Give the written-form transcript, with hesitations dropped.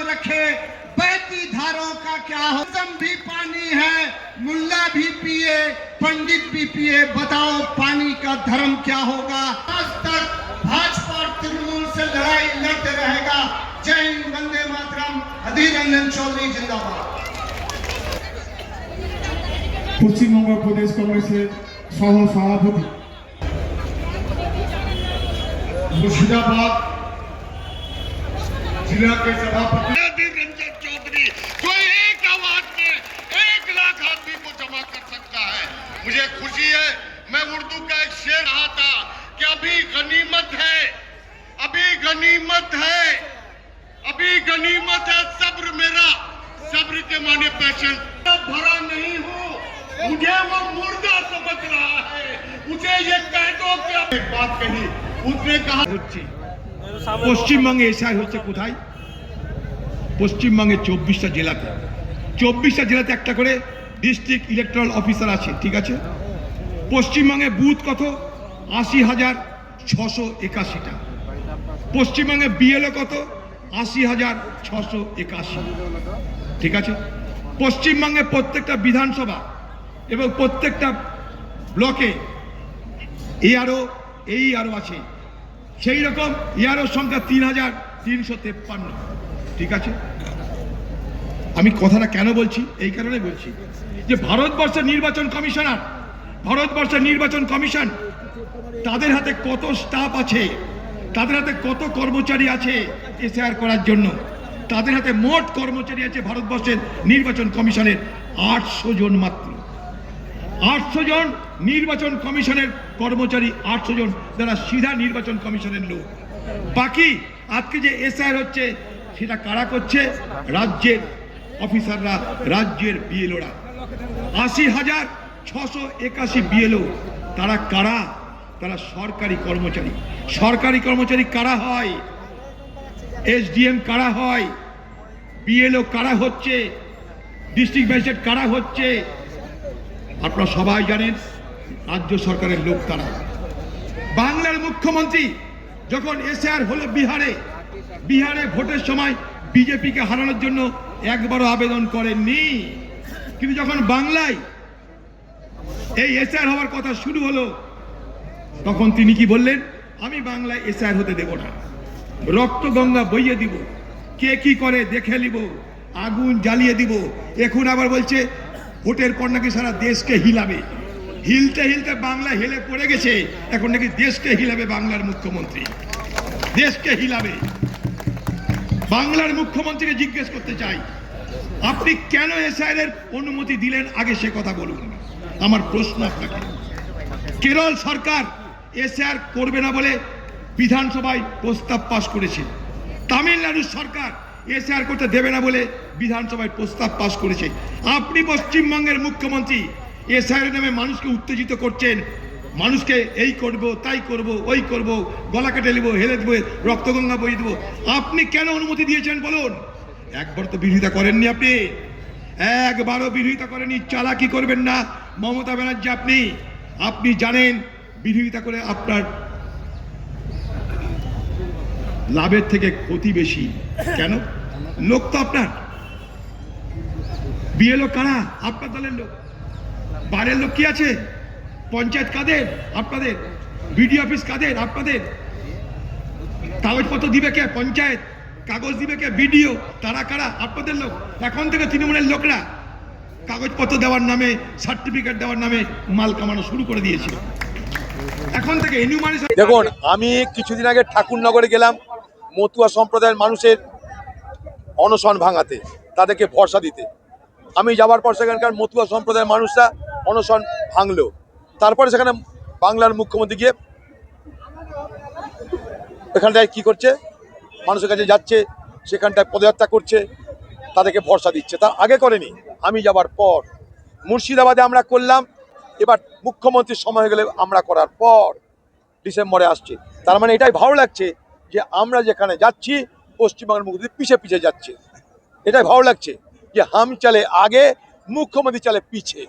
रखे, बहती धारों का क्या हो, जम भी पानी है, मुल्ला भी पिए, पंडित भी पिए, बताओ पानी का धर्म क्या होगा। आज तक भाजपा और तृणमूल से लड़ाई लड़ते रहेगा। जय हिंद, वंदे मातरम, अधीर रंजन चौधरी जिंदाबाद। পশ্চিমবঙ্গ প্রদেশ কংগ্রেসের সহ সভাপতি मुर्शिदाबाद जिला के सभापति अधीर रंजन चौधरी जो एक आवाज में 1 लाख आदमी को जमा कर सकता है। मुझे खुशी है, मैं उर्दू का एक शेर रहा था कि अभी गनीमत है, अभी गनीमत है, अभी गनीमत है सब्र मेरा, सब्र के माने पैशन भरा नहीं हूँ, मुझे वो मुर्दा समझ रहा है, मुझे ये कह दो कि एक बात कही, उसने कहा পশ্চিমবঙ্গে এসআই হচ্ছে কোথায়? পশ্চিমবঙ্গে 24টা জেলাতে, 24টা জেলাতে একটা করে ডিস্ট্রিক্ট ইলেকট্রাল অফিসার আছে, ঠিক আছে? পশ্চিমবঙ্গে বুথ কত? 80,681টা। পশ্চিমবঙ্গে বিএলও কত? 80,681, ঠিক আছে? পশ্চিমবঙ্গে প্রত্যেকটা বিধানসভা এবং প্রত্যেকটা ব্লকে এআরও আছে, সেই রকম এআরও সংখ্যা 3,353, ঠিক আছে? আমি কথাটা কেন বলছি? এই কারণে বলছি যে ভারতবর্ষের নির্বাচন কমিশন তাদের হাতে কত স্টাফ আছে, তাদের হাতে কত কর্মচারী আছে এসআইআর করার জন্য। তাদের হাতে মোট কর্মচারী আছে ভারতবর্ষের নির্বাচন কমিশনের 800 জন মাত্র। 800 জন নির্বাচন কমিশনের কর্মচারী, 800 জন যারা সিধা নির্বাচন কমিশনের লোক। বাকি আজকে যে এসআইআর হচ্ছে সেটা কারা করছে? রাজ্যের অফিসাররা, রাজ্যের বিএলওরা। 80,681 বিএলও তারা কারা? তারা সরকারি কর্মচারী। সরকারি কর্মচারী কারা হয়? এসডিএম কারা হয়? বিএলও কারা হচ্ছে? ডিস্ট্রিক্ট ম্যাজিস্ট্রেট কারা হচ্ছে? আপনারা সবাই জানেন, রাজ্য সরকারের লোক তারা। বাংলার মুখ্যমন্ত্রী যখন এসআইআর হলো বিহারে ভোটের সময় বিজেপিকে হারানোর জন্য একবারও আবেদন করেননি, কিন্তু যখন বাংলায় এই এসআইআর হওয়ার কথা শুরু হলো তখন তিনি কি বললেন? আমি বাংলায় এসআইআর হতে দেব না, রক্ত গঙ্গা বইয়ে দিব, কে কি করে দেখে নিব, আগুন জ্বালিয়ে দিব। এখন আবার বলছে ভোটের পর নাকি সারা দেশকে হিলাবে। হিলতে হিলতে বাংলা হেলে পড়ে গেছে, এখন নাকি দেশকে হিলাবে বাংলার মুখ্যমন্ত্রী, দেশকে হিলাবে। বাংলার মুখ্যমন্ত্রীকে জিজ্ঞেস করতে চাই, আপনি কেন এসআইআর এর অনুমতি দিলেন? আগে সে কথা বলুন। আমার প্রশ্ন আপনাকে। কেরল সরকার এসআইআর করবে না বলে বিধানসভায় প্রস্তাব পাশ করেছে। তামিলনাড়ু সরকার এসআইআর করতে দেবে না বলে বিধানসভায় প্রস্তাব পাশ করেছে। আপনি পশ্চিমবঙ্গের মুখ্যমন্ত্রী এসআইআর নামে মানুষকে উত্তেজিত করছেন, মানুষকে এই করব, তাই করব, ওই করব, গলা কেটে নেব, হেলে দেবো, রক্তগঙ্গা বইয়ে দেবো। আপনি কেন অনুমতি দিয়েছেন বলুন? একবার তো বিরোধিতা করেননি, আপনি একবারও বিরোধিতা করেননি। চালাকি করবেন না মমতা ব্যানার্জি। আপনি জানেন বিরোধিতা করে আপনার লাভের থেকে ক্ষতি বেশি। কেন? লোক তো আপনার। বিএলও কারা? আপনার দলের লোক। বাইরের লোক কি আছে? পঞ্চায়েত কাদের? আপনাদের। বিডিও অফিস কাদের? আপনাদের। কাগজপত্র দিবে কে? পঞ্চায়েত। কাগজ দিবে কে? বিডিও। তারা কারা? আপনাদের লোক। এখন থেকে তৃণমূলের লোকরা কাগজপত্র দেওয়ার নামে, সার্টিফিকেট দেওয়ার নামে মাল কামানো শুরু করে দিয়েছে। এখন থেকে দেখুন, আমি কিছুদিন আগে ঠাকুরনগরে গেলাম মতুয়া সম্প্রদায়ের মানুষের অনশন ভাঙাতে, তাদেরকে ভরসা দিতে। আমি যাওয়ার পর সেখানকার মতুয়া সম্প্রদায়ের মানুষরা অনশন ভাঙলো। তারপরে সেখানে বাংলার মুখ্যমন্ত্রী গিয়ে এখানটায় কি করছে? মানুষের কাছে যাচ্ছে, সেখানটায় পদযাত্রা করছে, তাদেরকে ভরসা দিচ্ছে। তার আগে করেনি। আমি যাওয়ার পর মুর্শিদাবাদে আমরা করলাম, এবার মুখ্যমন্ত্রীর সময় হয়ে গেলে আমরা করার পর ডিসেম্বরে আসছে। তার মানে এটাই ভালো লাগছে যে আমরা যেখানে যাচ্ছি পশ্চিমবঙ্গের মুখ্যমন্ত্রী পিছে পিছে যাচ্ছে। এটাই ভালো লাগছে যে হাম চলে আগে, মুখ্যমন্ত্রী চলে পিছে।